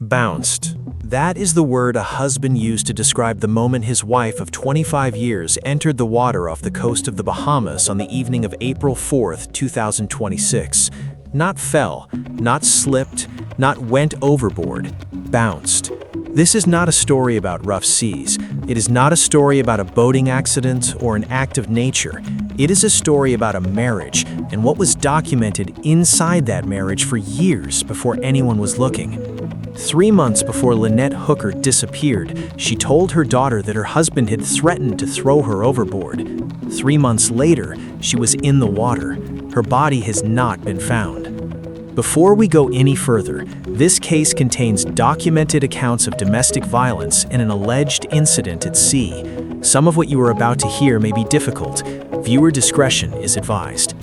Bounced. That is the word a husband used to describe the moment his wife of 25 years entered the water off the coast of the Bahamas on the evening of April 4, 2026. Not fell, not slipped, not went overboard. Bounced. This is not a story about rough seas. It is not a story about a boating accident or an act of nature. It is a story about a marriage and what was documented inside that marriage for years before anyone was looking. 3 months before Lynette Hooker disappeared, she told her daughter that her husband had threatened to throw her overboard. 3 months later, she was in the water. Her body has not been found. Before we go any further, this case contains documented accounts of domestic violence and an alleged incident at sea. Some of what you are about to hear may be difficult. Viewer discretion is advised.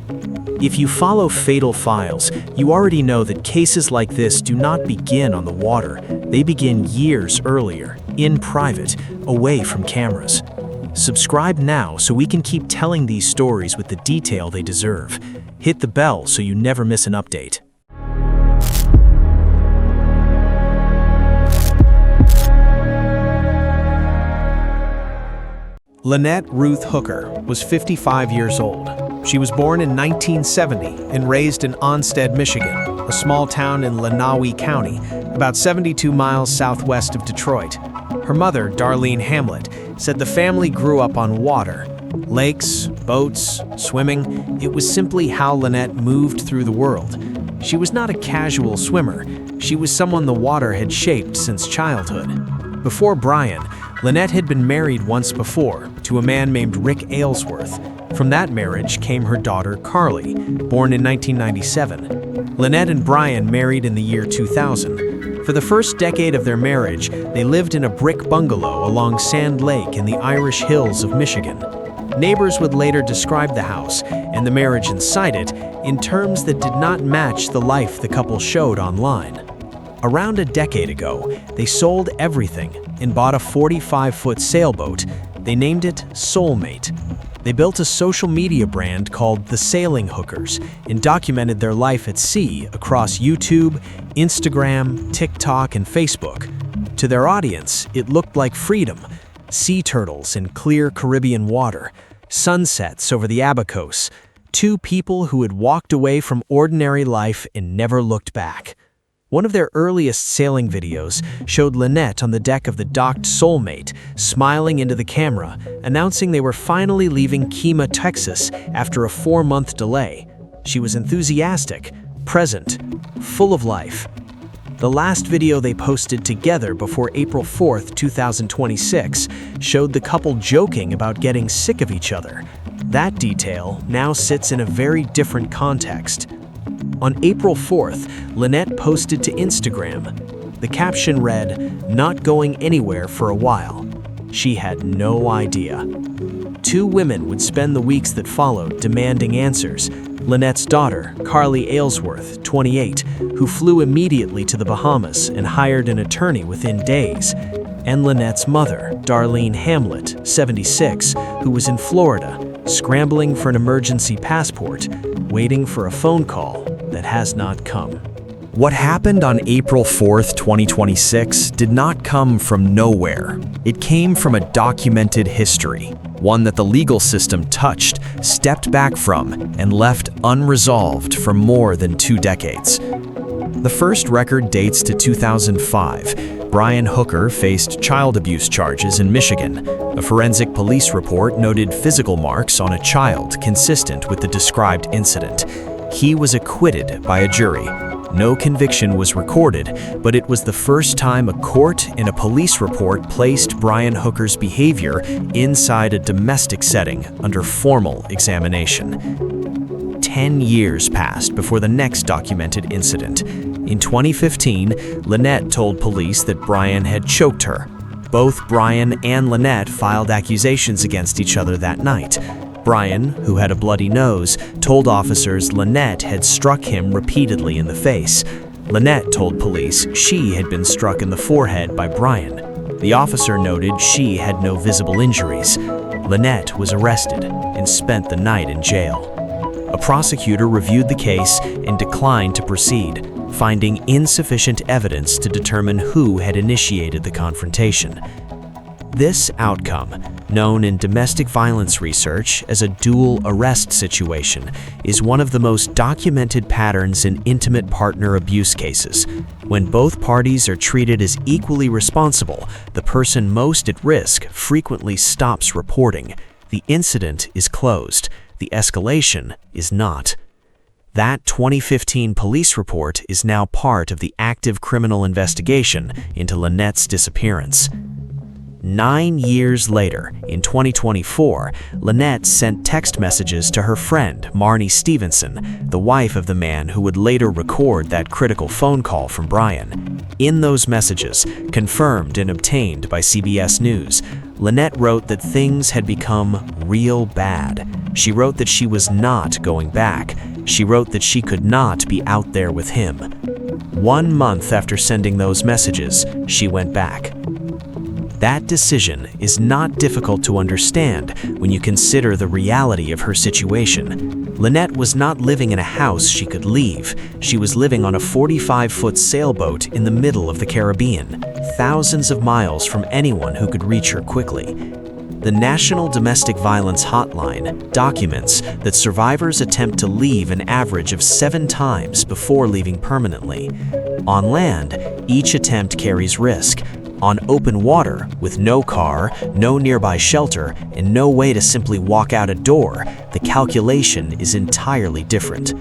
If you follow Fatal Files, you already know that cases like this do not begin on the water. They begin years earlier, in private, away from cameras. Subscribe now so we can keep telling these stories with the detail they deserve. Hit the bell so you never miss an update. Lynette Ruth Hooker was 55 years old. She was born in 1970 and raised in Onstead, Michigan, a small town in Lenawee County, about 72 miles southwest of Detroit. Her mother, Darlene Hamlet, said the family grew up on water. Lakes, boats, swimming, it was simply how Lynette moved through the world. She was not a casual swimmer. She was someone the water had shaped since childhood. Before Brian, Lynette had been married once before to a man named Rick Aylesworth. From that marriage came her daughter Carly, born in 1997. Lynette and Brian married in the year 2000. For the first decade of their marriage, they lived in a brick bungalow along Sand Lake in the Irish Hills of Michigan. Neighbors would later describe the house and the marriage inside it in terms that did not match the life the couple showed online. Around a decade ago, they sold everything and bought a 45-foot sailboat. They named it Soulmate. They built a social media brand called The Sailing Hookers and documented their life at sea across YouTube, Instagram, TikTok, and Facebook. To their audience, it looked like freedom: sea turtles in clear Caribbean water, sunsets over the Abacos, two people who had walked away from ordinary life and never looked back. One of their earliest sailing videos showed Lynette on the deck of the docked Soulmate, smiling into the camera, announcing they were finally leaving Kemah, Texas, after a 4-month delay. She was enthusiastic, present, full of life. The last video they posted together before April 4, 2026, showed the couple joking about getting sick of each other. That detail now sits in a very different context. On April 4th, Lynette posted to Instagram. The caption read, "Not going anywhere for a while." She had no idea. 2 women would spend the weeks that followed demanding answers. Lynette's daughter, Carly Aylesworth, 28, who flew immediately to the Bahamas and hired an attorney within days. And Lynette's mother, Darlene Hamlet, 76, who was in Florida, scrambling for an emergency passport, waiting for a phone call that has not come. What happened on April 4th, 2026 did not come from nowhere. It came from a documented history, one that the legal system touched, stepped back from, and left unresolved for more than 2 decades. The first record dates to 2005. Brian Hooker faced child abuse charges in Michigan. A forensic police report noted physical marks on a child consistent with the described incident. He was acquitted by a jury. No conviction was recorded, but it was the first time a court and a police report placed Brian Hooker's behavior inside a domestic setting under formal examination. 10 years passed before the next documented incident. In 2015, Lynette told police that Brian had choked her. Both Brian and Lynette filed accusations against each other that night. Brian, who had a bloody nose, told officers Lynette had struck him repeatedly in the face. Lynette told police she had been struck in the forehead by Brian. The officer noted she had no visible injuries. Lynette was arrested and spent the night in jail. A prosecutor reviewed the case and declined to proceed, finding insufficient evidence to determine who had initiated the confrontation. This outcome, known in domestic violence research as a dual arrest situation, is one of the most documented patterns in intimate partner abuse cases. When both parties are treated as equally responsible, the person most at risk frequently stops reporting. The incident is closed. The escalation is not. That 2015 police report is now part of the active criminal investigation into Lynette's disappearance. 9 years later, in 2024, Lynette sent text messages to her friend, Marnie Stevenson, the wife of the man who would later record that critical phone call from Brian. In those messages, confirmed and obtained by CBS News, Lynette wrote that things had become real bad. She wrote that she was not going back. She wrote that she could not be out there with him. 1 month after sending those messages, she went back. That decision is not difficult to understand when you consider the reality of her situation. Lynette was not living in a house she could leave. She was living on a 45-foot sailboat in the middle of the Caribbean, thousands of miles from anyone who could reach her quickly. The National Domestic Violence Hotline documents that survivors attempt to leave an average of 7 times before leaving permanently. On land, each attempt carries risk. On open water, with no car, no nearby shelter, and no way to simply walk out a door, the calculation is entirely different.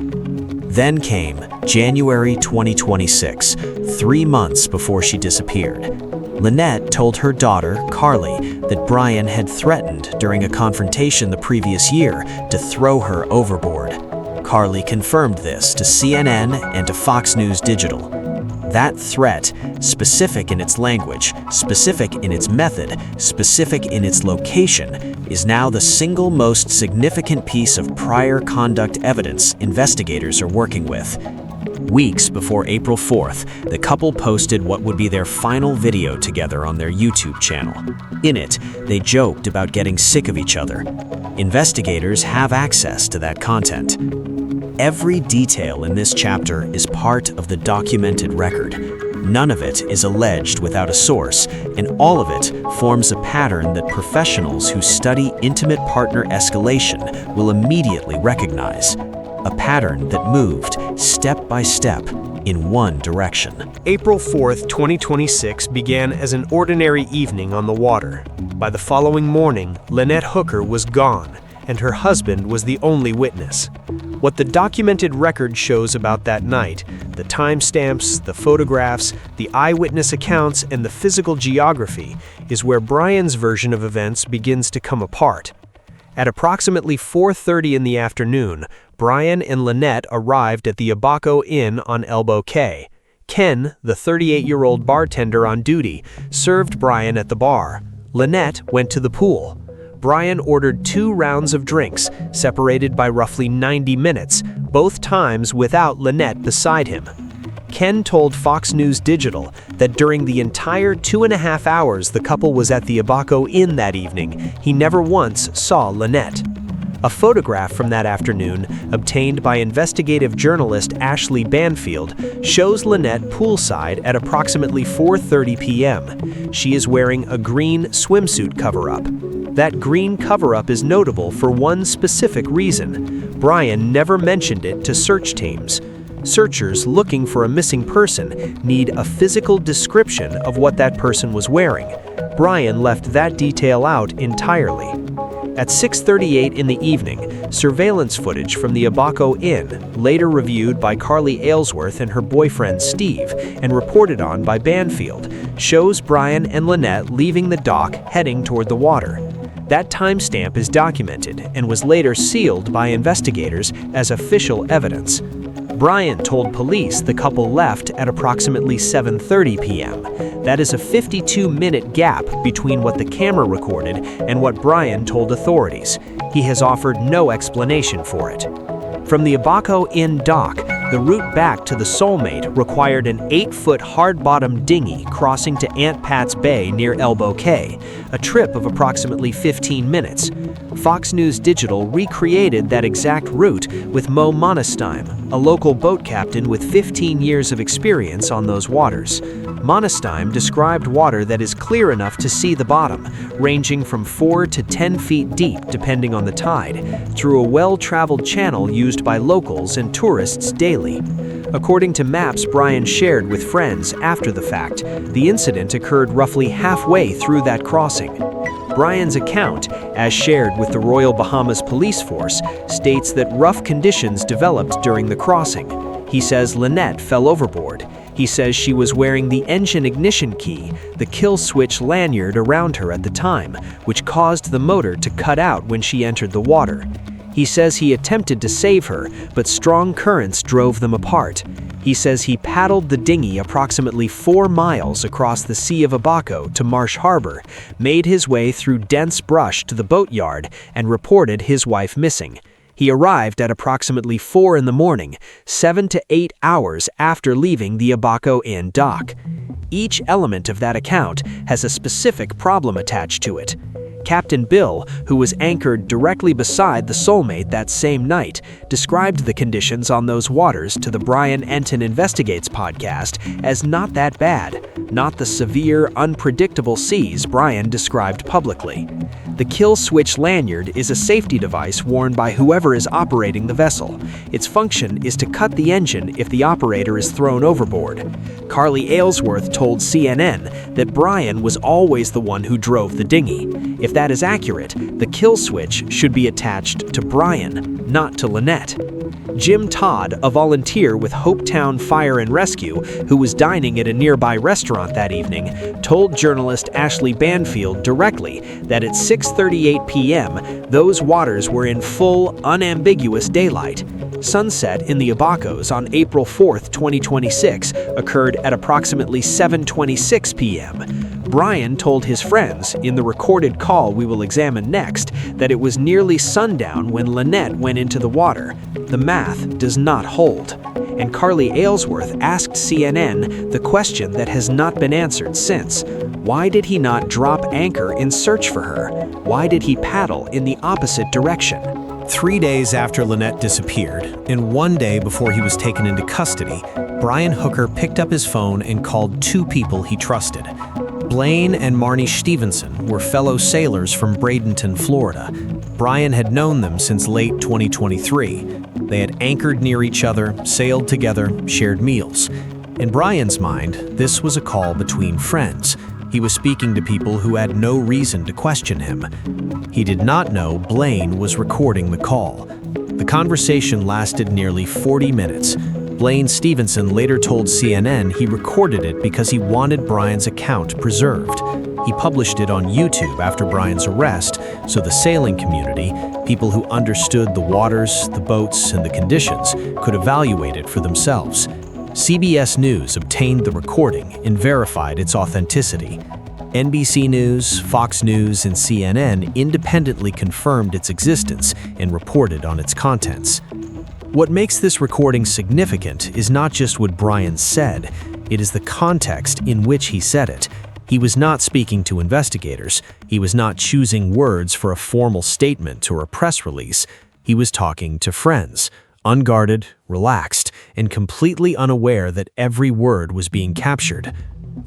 Then came January 2026, 3 months before she disappeared. Lynette told her daughter, Carly, that Brian had threatened during a confrontation the previous year to throw her overboard. Carly confirmed this to CNN and to Fox News Digital. That threat, specific in its language, specific in its method, specific in its location, is now the single most significant piece of prior conduct evidence investigators are working with. Weeks before April 4th, the couple posted what would be their final video together on their YouTube channel. In it, they joked about getting sick of each other. Investigators have access to that content. Every detail in this chapter is part of the documented record. None of it is alleged without a source, and all of it forms a pattern that professionals who study intimate partner escalation will immediately recognize. A pattern that moved step by step in one direction. April 4th, 2026 began as an ordinary evening on the water. By the following morning, Lynette Hooker was gone, and her husband was the only witness. What the documented record shows about that night, the timestamps, the photographs, the eyewitness accounts, and the physical geography, is where Brian's version of events begins to come apart. At approximately 4:30 in the afternoon, Brian and Lynette arrived at the Abaco Inn on Elbow Cay. Ken, the 38-year-old bartender on duty, served Brian at the bar. Lynette went to the pool. Brian ordered 2 rounds of drinks, separated by roughly 90 minutes, both times without Lynette beside him. Ken told Fox News Digital that during the entire 2.5 hours the couple was at the Abaco Inn that evening, he never once saw Lynette. A photograph from that afternoon, obtained by investigative journalist Ashley Banfield, shows Lynette poolside at approximately 4:30 p.m. She is wearing a green swimsuit cover-up. That green cover-up is notable for one specific reason. Brian never mentioned it to search teams. Searchers looking for a missing person need a physical description of what that person was wearing. Brian left that detail out entirely. At 6:38 in the evening, surveillance footage from the Abaco Inn, later reviewed by Carly Aylesworth and her boyfriend Steve, and reported on by Banfield, shows Brian and Lynette leaving the dock heading toward the water. That timestamp is documented and was later sealed by investigators as official evidence. Brian told police the couple left at approximately 7:30 p.m. That is a 52-minute gap between what the camera recorded and what Brian told authorities. He has offered no explanation for it. From the Abaco Inn dock, The route back to the soulmate required an 8-foot hard-bottom dinghy crossing to Aunt Pat's Bay near Elbow Cay, a trip of approximately 15 minutes. Fox News Digital recreated that exact route with Mo Monesteim, a local boat captain with 15 years of experience on those waters. Monesteim described water that is clear enough to see the bottom, ranging from 4 to 10 feet deep depending on the tide, through a well-traveled channel used by locals and tourists daily. According to maps Brian shared with friends after the fact, the incident occurred roughly halfway through that crossing. Brian's account, as shared with the Royal Bahamas Police Force, states that rough conditions developed during the crossing. He says Lynette fell overboard. He says she was wearing the engine ignition key, the kill switch lanyard around her at the time, which caused the motor to cut out when she entered the water. He says he attempted to save her, but strong currents drove them apart. He says he paddled the dinghy approximately 4 miles across the Sea of Abaco to Marsh Harbor, made his way through dense brush to the boatyard, and reported his wife missing. He arrived at approximately 4 in the morning, 7 to 8 hours after leaving the Abaco Inn dock. Each element of that account has a specific problem attached to it. Captain Bill, who was anchored directly beside the soulmate that same night, described the conditions on those waters to the Brian Enton Investigates podcast as not that bad, not the severe, unpredictable seas Brian described publicly. The kill switch lanyard is a safety device worn by whoever is operating the vessel. Its function is to cut the engine if the operator is thrown overboard. Carly Aylesworth told CNN that Brian was always the one who drove the dinghy. If that is accurate, the kill switch should be attached to Brian, not to Lynette. Jim Todd, a volunteer with Hopetown Fire and Rescue, who was dining at a nearby restaurant that evening, told journalist Ashley Banfield directly that at 6:38 p.m., those waters were in full, unambiguous daylight. Sunset in the Abacos on April 4, 2026, occurred at approximately 7:26 p.m. Brian told his friends, in the recorded call we will examine next, that it was nearly sundown when Lynette went into the water. The math does not hold. And Carly Aylesworth asked CNN the question that has not been answered since. Why did he not drop anchor in search for her? Why did he paddle in the opposite direction? 3 days after Lynette disappeared, and 1 day before he was taken into custody, Brian Hooker picked up his phone and called 2 people he trusted. Blaine and Marnie Stevenson were fellow sailors from Bradenton, Florida. Brian had known them since late 2023. They had anchored near each other, sailed together, shared meals. In Brian's mind, this was a call between friends. He was speaking to people who had no reason to question him. He did not know Blaine was recording the call. The conversation lasted nearly 40 minutes. Blaine Stevenson later told CNN he recorded it because he wanted Brian's account preserved. He published it on YouTube after Brian's arrest, so the sailing community, people who understood the waters, the boats, and the conditions, could evaluate it for themselves. CBS News obtained the recording and verified its authenticity. NBC News, Fox News, and CNN independently confirmed its existence and reported on its contents. What makes this recording significant is not just what Brian said, it is the context in which he said it. He was not speaking to investigators. He was not choosing words for a formal statement or a press release. He was talking to friends, unguarded, relaxed, and completely unaware that every word was being captured.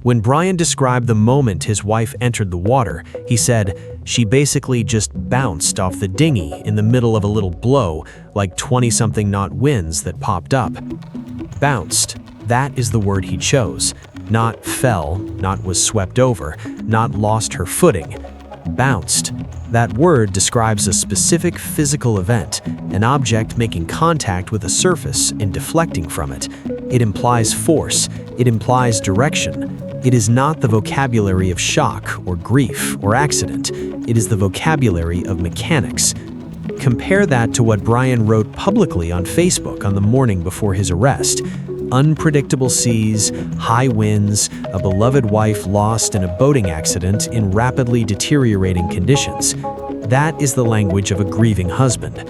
When Brian described the moment his wife entered the water, he said, "She basically just bounced off the dinghy in the middle of a little blow, like 20-something knot winds that popped up." Bounced, that is the word he chose. Not fell, not was swept over, not lost her footing. Bounced. That word describes a specific physical event, an object making contact with a surface and deflecting from it. It implies force. It implies direction. It is not the vocabulary of shock or grief or accident. It is the vocabulary of mechanics. Compare that to what Brian wrote publicly on Facebook on the morning before his arrest. Unpredictable seas, high winds, a beloved wife lost in a boating accident in rapidly deteriorating conditions. That is the language of a grieving husband.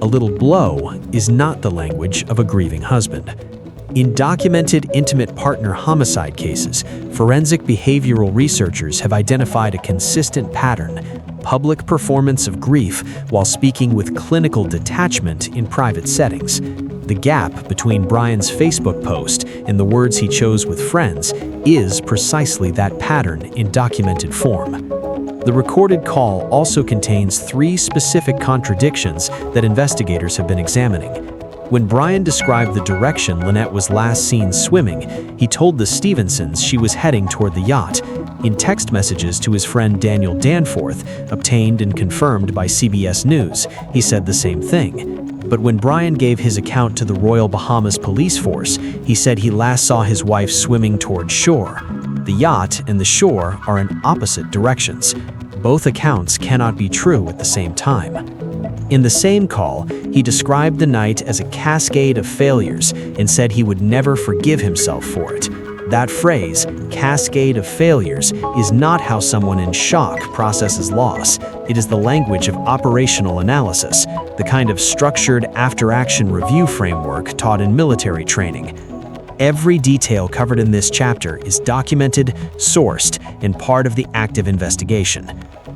a little blow is not the language of a grieving husband. In documented intimate partner homicide cases, forensic behavioral researchers have identified a consistent pattern: public performance of grief while speaking with clinical detachment in private settings. The gap between Brian's Facebook post and the words he chose with friends is precisely that pattern in documented form. The recorded call also contains 3 specific contradictions that investigators have been examining. When Brian described the direction Lynette was last seen swimming, he told the Stevensons she was heading toward the yacht. In text messages to his friend Daniel Danforth, obtained and confirmed by CBS News, he said the same thing. But when Brian gave his account to the Royal Bahamas Police Force, he said he last saw his wife swimming toward shore. The yacht and the shore are in opposite directions. Both accounts cannot be true at the same time. In the same call, he described the night as a cascade of failures and said he would never forgive himself for it. That phrase, cascade of failures, is not how someone in shock processes loss. It is the language of operational analysis, the kind of structured after-action review framework taught in military training. Every detail covered in this chapter is documented, sourced, and part of the active investigation.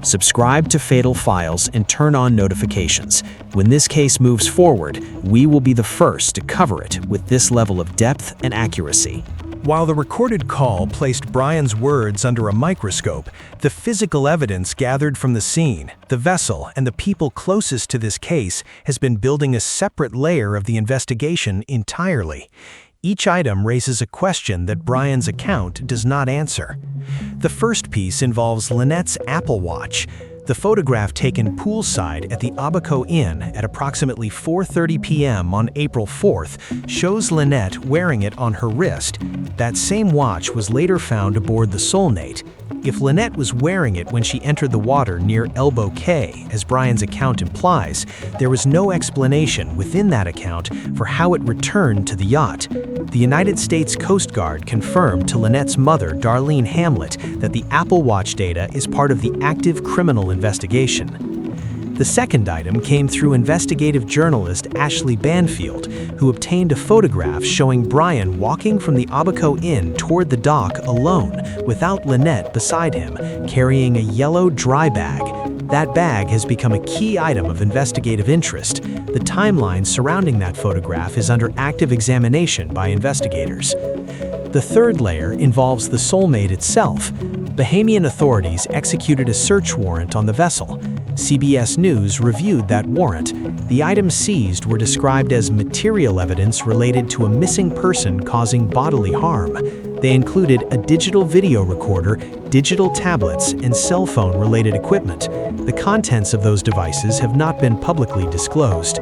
Subscribe to Fatal Files and turn on notifications. When this case moves forward, we will be the first to cover it with this level of depth and accuracy. While the recorded call placed Brian's words under a microscope, the physical evidence gathered from the scene, the vessel, and the people closest to this case has been building a separate layer of the investigation entirely. Each item raises a question that Brian's account does not answer. The first piece involves Lynette's Apple Watch. The photograph taken poolside at the Abaco Inn at approximately 4:30 p.m. on April 4th shows Lynette wearing it on her wrist. That same watch was later found aboard the Soulmate. If Lynette was wearing it when she entered the water near Elbow Cay, as Brian's account implies, there was no explanation within that account for how it returned to the yacht. The United States Coast Guard confirmed to Lynette's mother, Darlene Hamlet, that the Apple Watch data is part of the active criminal investigation. The second item came through investigative journalist Ashley Banfield, who obtained a photograph showing Brian walking from the Abaco Inn toward the dock alone, without Lynette beside him, carrying a yellow dry bag. That bag has become a key item of investigative interest. The timeline surrounding that photograph is under active examination by investigators. The third layer involves the Soulmate itself. Bahamian authorities executed a search warrant on the vessel. CBS News reviewed that warrant. The items seized were described as material evidence related to a missing person causing bodily harm. They included a digital video recorder, digital tablets, and cell phone-related equipment. The contents of those devices have not been publicly disclosed.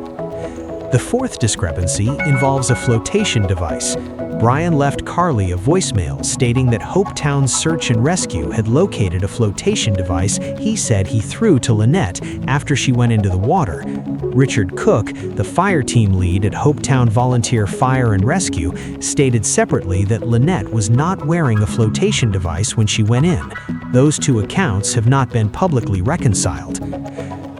The fourth discrepancy involves a flotation device. Brian left Carly a voicemail stating that Hopetown's search and rescue had located a flotation device he said he threw to Lynette after she went into the water. Richard Cook, the fire team lead at Hopetown Volunteer Fire and Rescue, stated separately that Lynette was not wearing a flotation device when she went in. Those two accounts have not been publicly reconciled.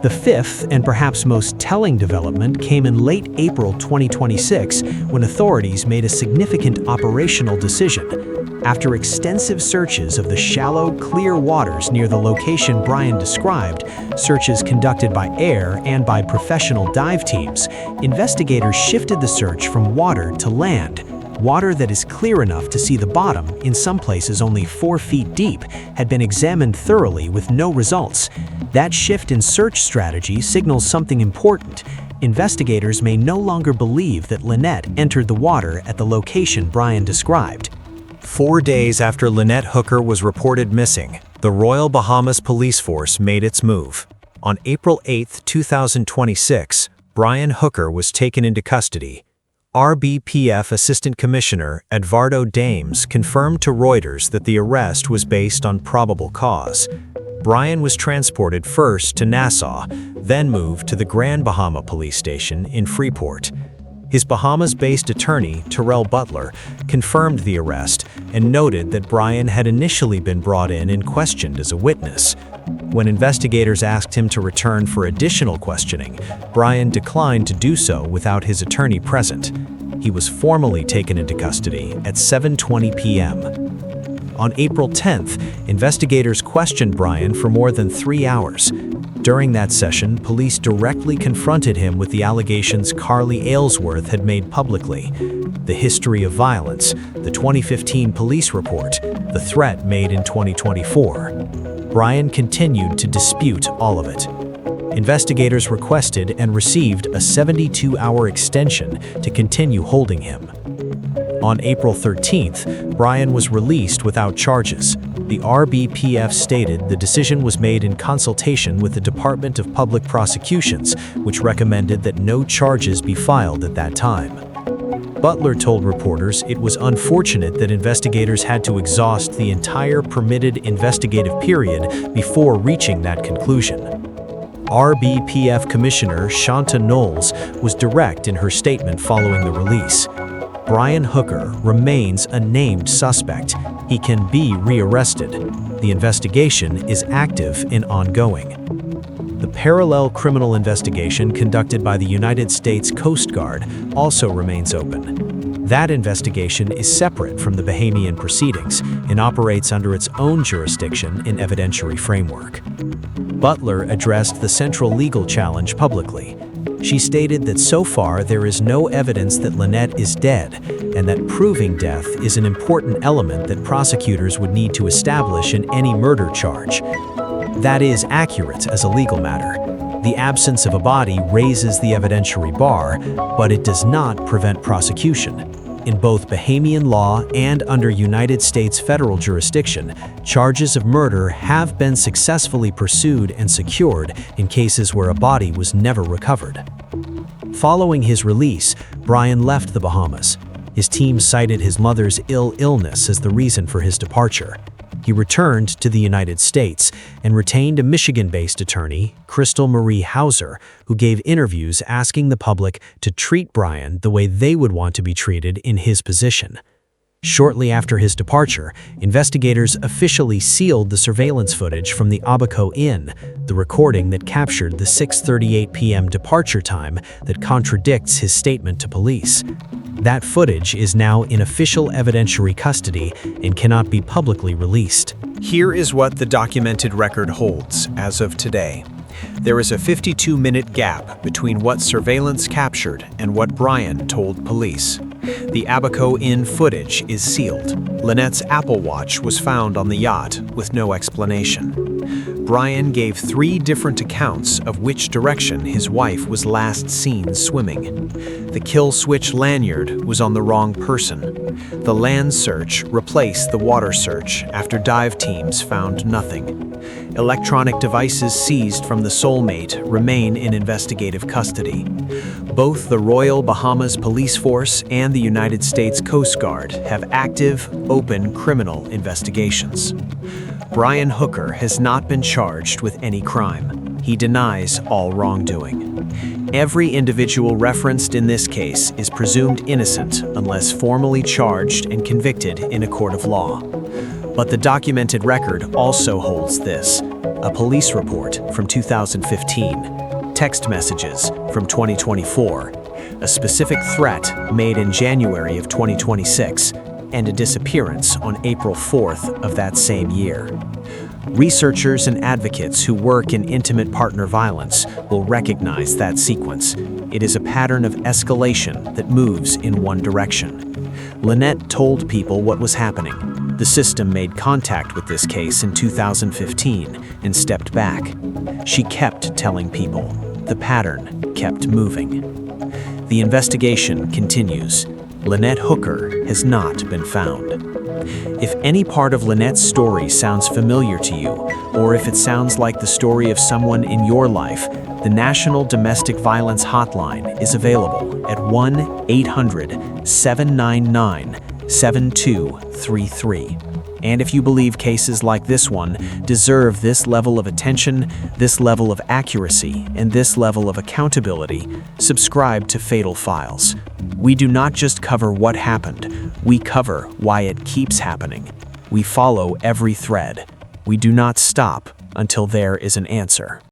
The fifth and perhaps most telling development came in late April 2026 when authorities made a significant operational decision. After extensive searches of the shallow, clear waters near the location Brian described, searches conducted by air and by professional dive teams, investigators shifted the search from water to land. Water that is clear enough to see the bottom, in some places only 4 feet deep, had been examined thoroughly with no results. That shift in search strategy signals something important. Investigators may no longer believe that Lynette entered the water at the location Brian described. 4 days after Lynette Hooker was reported missing, the Royal Bahamas Police Force made its move. On April 8, 2026, Brian Hooker was taken into custody. RBPF Assistant Commissioner Edvardo Dames confirmed to Reuters that the arrest was based on probable cause. Brian was transported first to Nassau, then moved to the Grand Bahama Police Station in Freeport. His Bahamas-based attorney, Terrell Butler, confirmed the arrest and noted that Brian had initially been brought in and questioned as a witness. When investigators asked him to return for additional questioning, Brian declined to do so without his attorney present. He was formally taken into custody at 7:20 p.m. On April 10th, investigators questioned Brian for more than 3 hours. During that session, police directly confronted him with the allegations Carly Aylesworth had made publicly: the history of violence, the 2015 police report, the threat made in 2024. Brian continued to dispute all of it. Investigators requested and received a 72-hour extension to continue holding him. On April 13th, Brian was released without charges. The RBPF stated the decision was made in consultation with the Department of Public Prosecutions, which recommended that no charges be filed at that time. Butler told reporters it was unfortunate that investigators had to exhaust the entire permitted investigative period before reaching that conclusion. RBPF Commissioner Shanta Knowles was direct in her statement following the release. Brian Hooker remains a named suspect. He can be rearrested. The investigation is active and ongoing. The parallel criminal investigation conducted by the United States Coast Guard also remains open. That investigation is separate from the Bahamian proceedings and operates under its own jurisdiction and evidentiary framework. Butler addressed the central legal challenge publicly. She stated that so far there is no evidence that Lynette is dead, and that proving death is an important element that prosecutors would need to establish in any murder charge. That is accurate as a legal matter. The absence of a body raises the evidentiary bar, but it does not prevent prosecution. In both Bahamian law and under United States federal jurisdiction, charges of murder have been successfully pursued and secured in cases where a body was never recovered. Following his release, Brian left the Bahamas. His team cited his mother's illness as the reason for his departure. He returned to the United States and retained a Michigan-based attorney, Crystal Marie Hauser, who gave interviews asking the public to treat Brian the way they would want to be treated in his position. Shortly after his departure, investigators officially sealed the surveillance footage from the Abaco Inn, the recording that captured the 6:38 p.m. departure time that contradicts his statement to police. That footage is now in official evidentiary custody and cannot be publicly released. Here is what the documented record holds as of today. There is a 52-minute gap between what surveillance captured and what Brian told police. The Abaco Inn footage is sealed. Lynette's Apple Watch was found on the yacht with no explanation. Brian gave 3 different accounts of which direction his wife was last seen swimming. The kill switch lanyard was on the wrong person. The land search replaced the water search after dive teams found nothing. Electronic devices seized from the soulmate remain in investigative custody. Both the Royal Bahamas Police Force and the United States Coast Guard have active, open criminal investigations. Brian Hooker has not been charged with any crime. He denies all wrongdoing. Every individual referenced in this case is presumed innocent unless formally charged and convicted in a court of law. But the documented record also holds this: a police report from 2015, text messages from 2024, a specific threat made in January of 2026, and a disappearance on April 4th of that same year. Researchers and advocates who work in intimate partner violence will recognize that sequence. It is a pattern of escalation that moves in one direction. Lynette told people what was happening. The system made contact with this case in 2015 and stepped back. She kept telling people. The pattern kept moving. The investigation continues. Lynette Hooker has not been found. If any part of Lynette's story sounds familiar to you, or if it sounds like the story of someone in your life, the National Domestic Violence Hotline is available at 1-800-799-7233. And if you believe cases like this one deserve this level of attention, this level of accuracy, and this level of accountability, subscribe to Fatal Files. We do not just cover what happened, we cover why it keeps happening. We follow every thread. We do not stop until there is an answer.